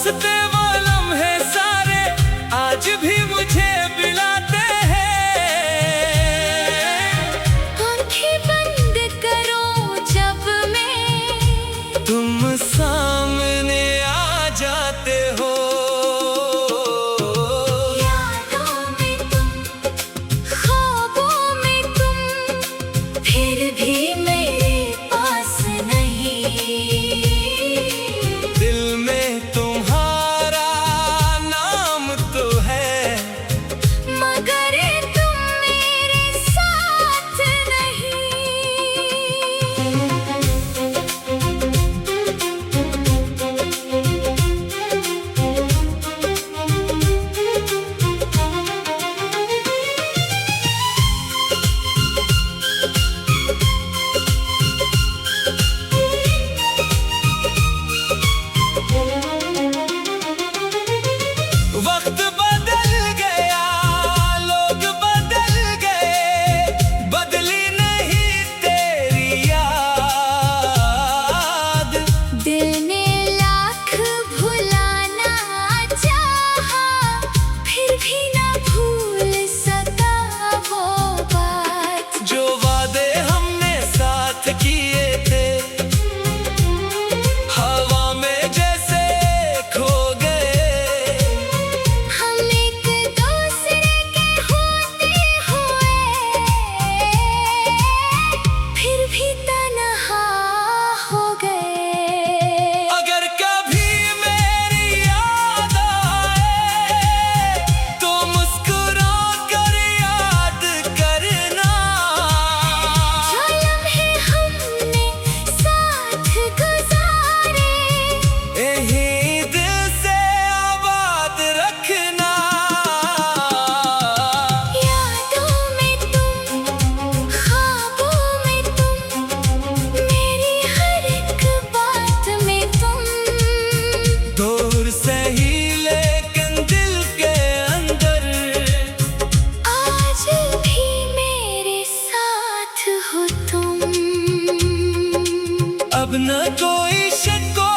रास्ते वो लम्हे सारे आज भी मुझे बुलाते हैं। आंखें बंद करो जब मैं, तुम सामने आ जाते हो। यादों में तुम, ख्वाबों में तुम, फिर भी मेरे पास नहीं। दिल में तुम्हारा नाम तो है, मगर तुम मेरे साथ नहीं। वक्त बदल गया, लोग बदल गए, बदली नहीं तेरी याद। दिल ने लाख भुलाना चाहा, फिर भी ना भूल सका वो बात। जो वादे हमने साथ किए थे, हवा में जैसे खो गए। हम एक दूसरे के होते हुए, फिर भी तन्हा हो गए। अगर कभी मेरी याद आए तो मुस्कुरा कर याद करना। जो लम्हे हमने साथ गुजारे, यही दिल से आबाद रखना। यादों में तुम, ख्वाबों में तुम, मेरी हर एक बात में तुम। दूर से ही लेकिन दिल के अंदर आज भी मेरे साथ हो तुम। अब न कोई शको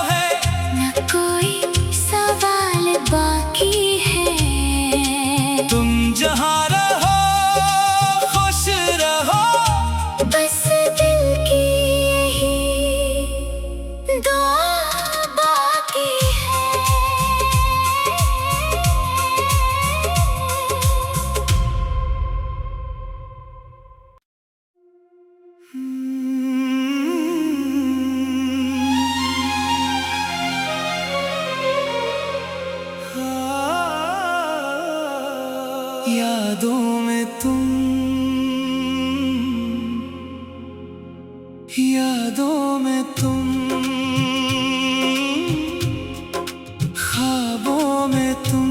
है, न कोई सवाल बाकी है। तुम जहाँ रहो खुश रहो। बस दिल की यही दुआ बाकी है। यादों में तुम, यादों में तुम, ख्वाबों में तुम,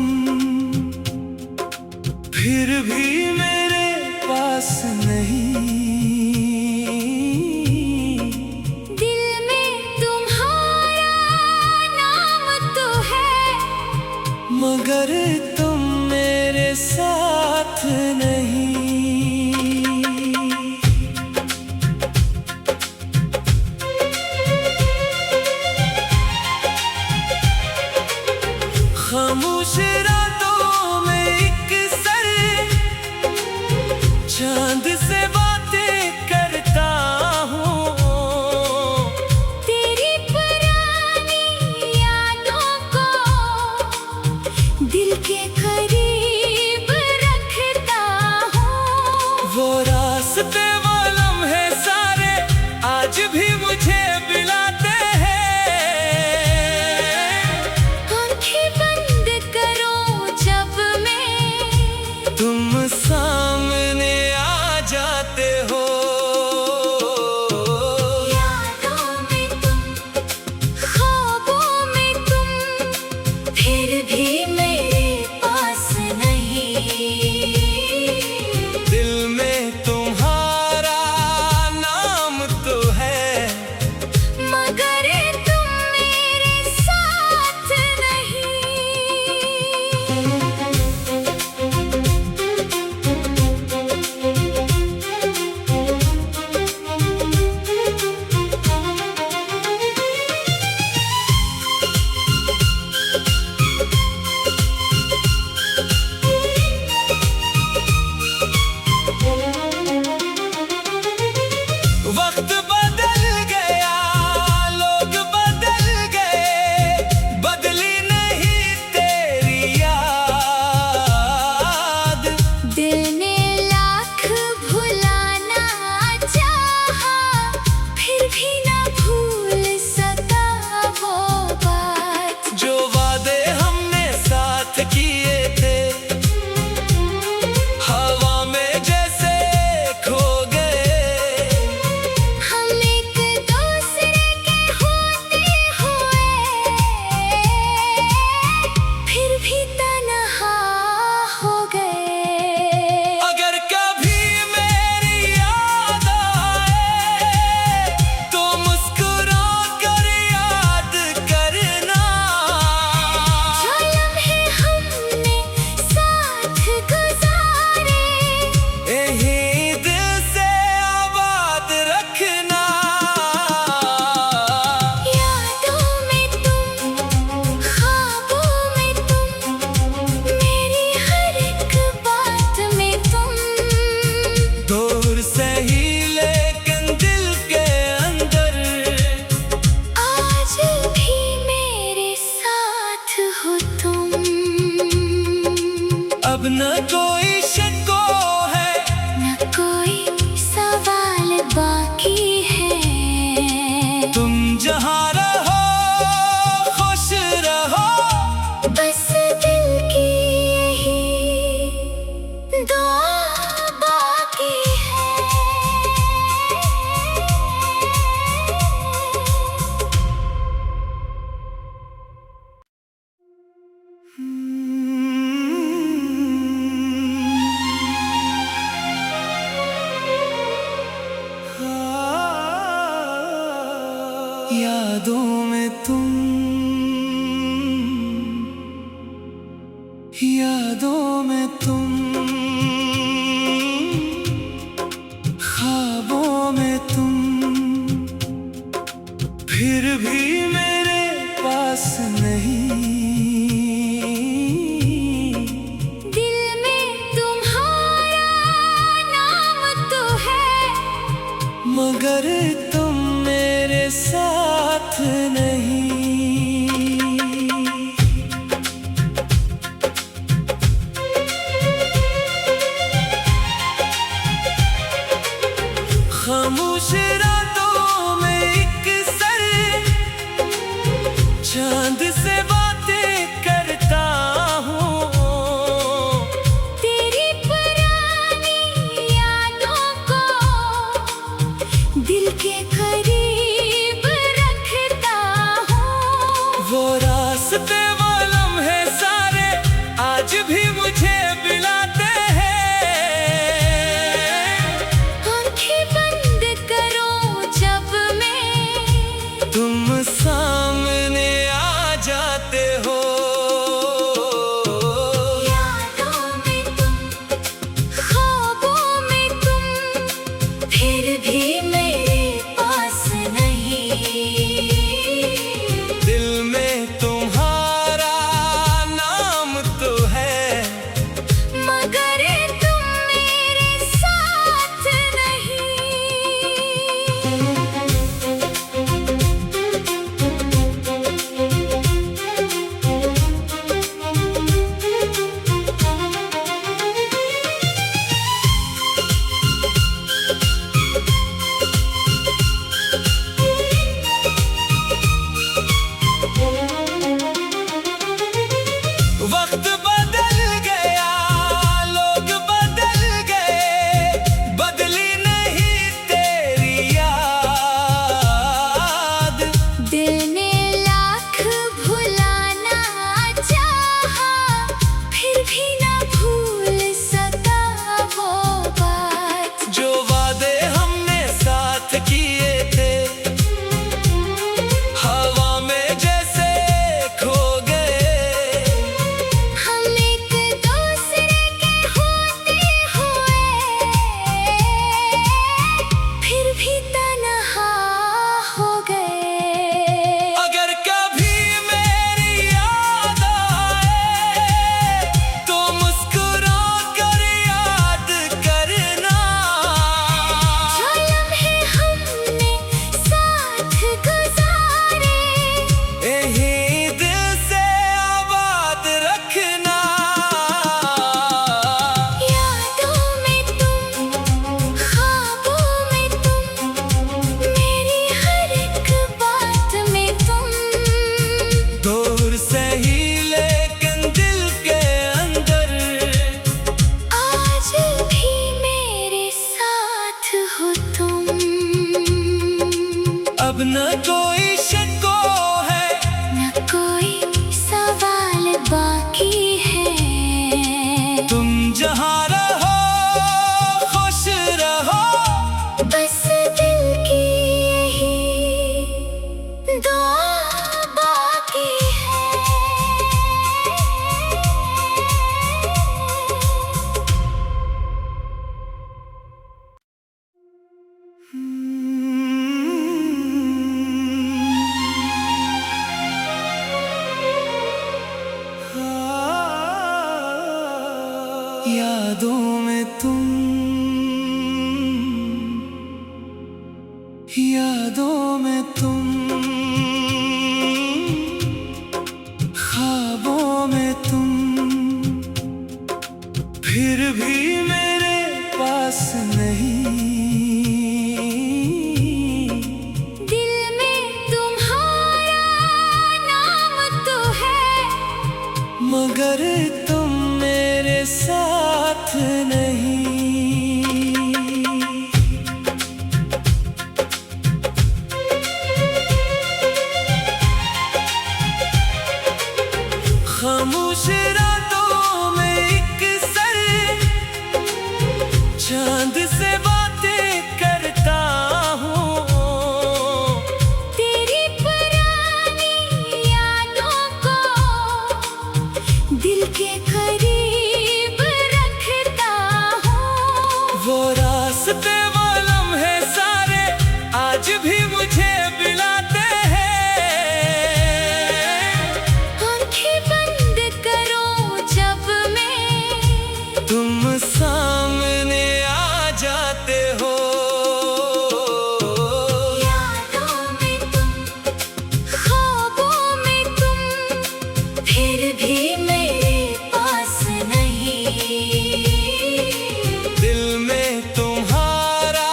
फिर भी मेरे पास नहीं। दिल में तुम्हारा नाम तो है, मगर तुम मेरे साथ नहीं। खामोश रातों में एक सर चांद से बातें करता हूँ। तेरी पुरानी यादों को दिल के करीब रखता हूँ। वो रास्ते वो लम्हे सारे आज भी मुझे बुलाते हैं। आंखें बंद करो जब मैं, तुम सामने आ जाते हो। यादों में तुम, ख्वाबों में तुम, फिर भी मेरे पास नहीं। दिल में तुम्हारा नाम तो है, मगर तुम मेरे साथ नहीं। न कोई शक है, न कोई सवाल बाकी है। तुम जहाँ रहो खुश रहो, बस दिल की यही दुआ बाकी है। यादों में तुम, यादों में तुम, ख्वाबों में तुम, फिर भी मेरे पास नहीं। दिल में तुम्हारा नाम तो है, मगर तुम मेरे साथ नहीं। खामोश रातों में एक सर चांद से बातें करता हूँ। तेरी पुरानी यादों को दिल के करीब रखता हूँ। वो रास्ते वो लम्हे सारे आज भी मुझे बुलाते हैं। आंखें बंद करो जब मैं, तुम सामने आ जाते हो। यादों में तुम, ख्वाबों में तुम, फिर भी मेरे पास नहीं। दिल में तुम्हारा नाम तो है, मगर तुम मेरे साथ नहीं। वक्त बदल गया, लोग बदल गए, बदली नहीं तेरी याद। दिल ने लाख भुलाना चाहा, फिर भी ना भूल सका वो बात। जो वादे हमने साथ किए थे, हवा में जैसे खो गए। हम एक दूसरे के होते हुए, फिर भी तन्हा हो गए। अगर कभी मेरी याद आए तो मुस्कुरा कर याद करना। जो लम्हे हमने साथ गुजारे, यही दिल से आबाद रखना। यादों में तुम, ख्वाबों में तुम, मेरी हर एक बात में तुम। दूर से ही लेकिन दिल के अंदर आज भी मेरे साथ हो तुम। अब न कोई शक है, न कोई सवाल बाकी है। तुम जहाँ रहो खुश रहो, बस दिल की यही दुआ बाकी है। यादों में तुम, यादों में तुम, ख्वाबों में तुम, फिर भी मेरे पास नहीं। दिल में तुम्हारा नाम तो है, मगर तुम मेरे साथ नहीं। खामोश रातों में एक सर चांद से बातें करता हूँ। तेरी पुरानी यादों को दिल के करीब रखता हूँ। वो रास्ते वो लम्हे सारे आज भी मुझे बुलाते हैं। आंखें बंद करो जब मैं, तुम सामने आ जाते हो। यादों में तुम, ख्वाबों में तुम, फिर भी मेरे पास नहीं। दिल में तुम्हारा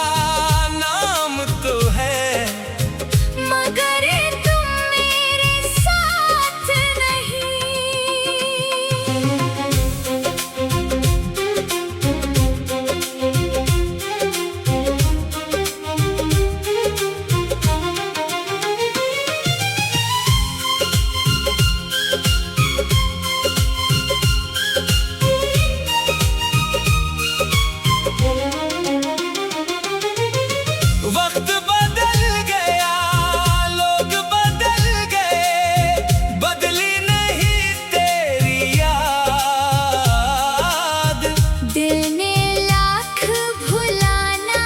नाम तो है, मगर तुम मेरे साथ नहीं। वक्त बदल गया, लोग बदल गए, बदली नहीं तेरी याद। दिल ने लाख भुलाना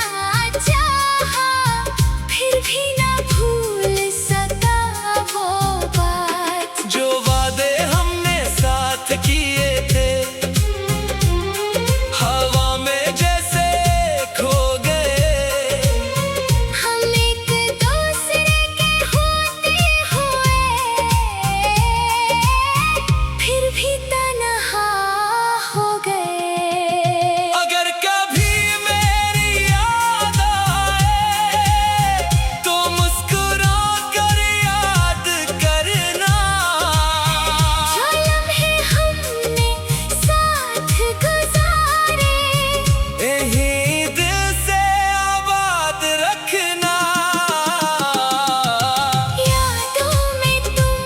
चाहा, फिर भी ना भूल सका वो बात। जो वादे हमने साथ किए थे, हवा में जैसे खो गए। हम एक दूसरे के होते हुए, फिर भी तन्हा हो गए। अगर कभी मेरी याद आए तो मुस्कुरा कर याद करना। जो लम्हे हमने साथ गुजारे, यही दिल से आबाद रखना। यादों में तुम,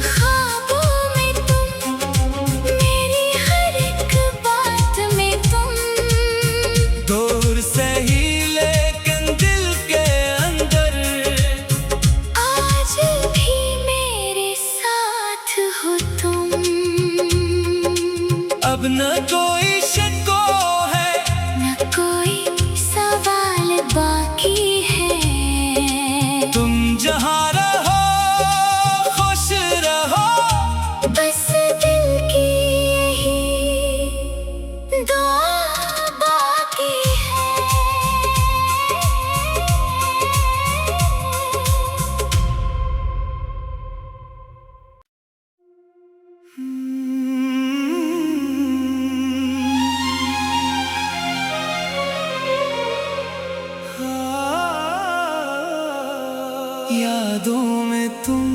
ख्वाबों में तुम, मेरी हर एक बात में तुम। दूर से ही लेकिन दिल के अंदर आज भी मेरे साथ हो तुम। अब न कोई शको है, न कोई सवाल बाकी है। तुम जहाँ रहो खुश रहो। बस दिल की यही दुआ बाकी है। यादों में तुम,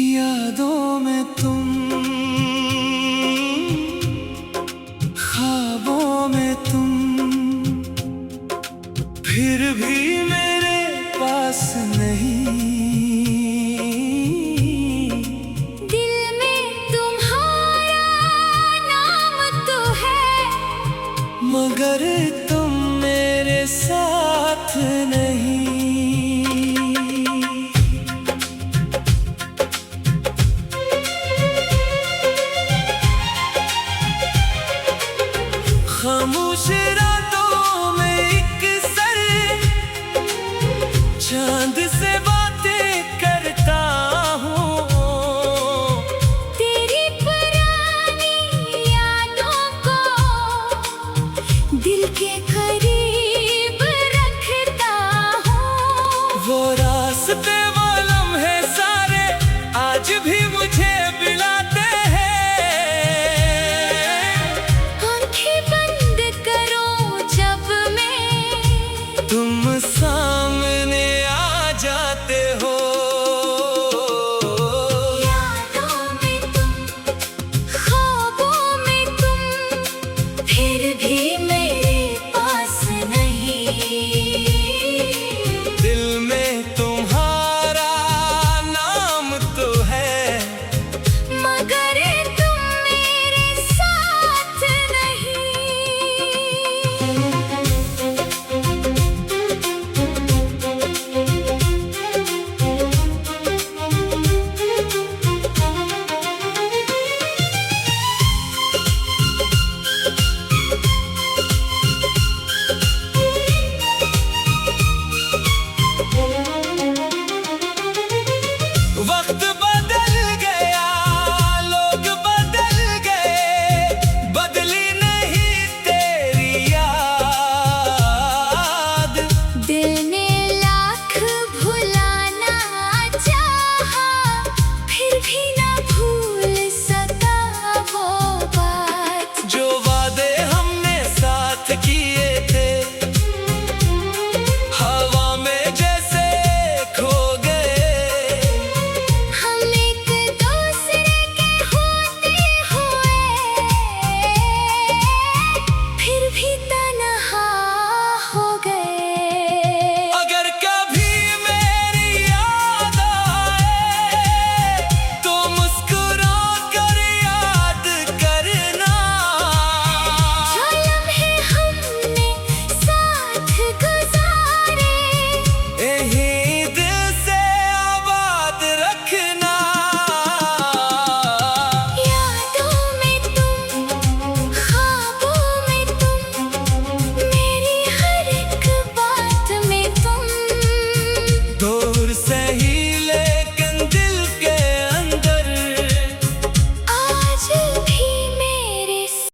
यादों में तुम।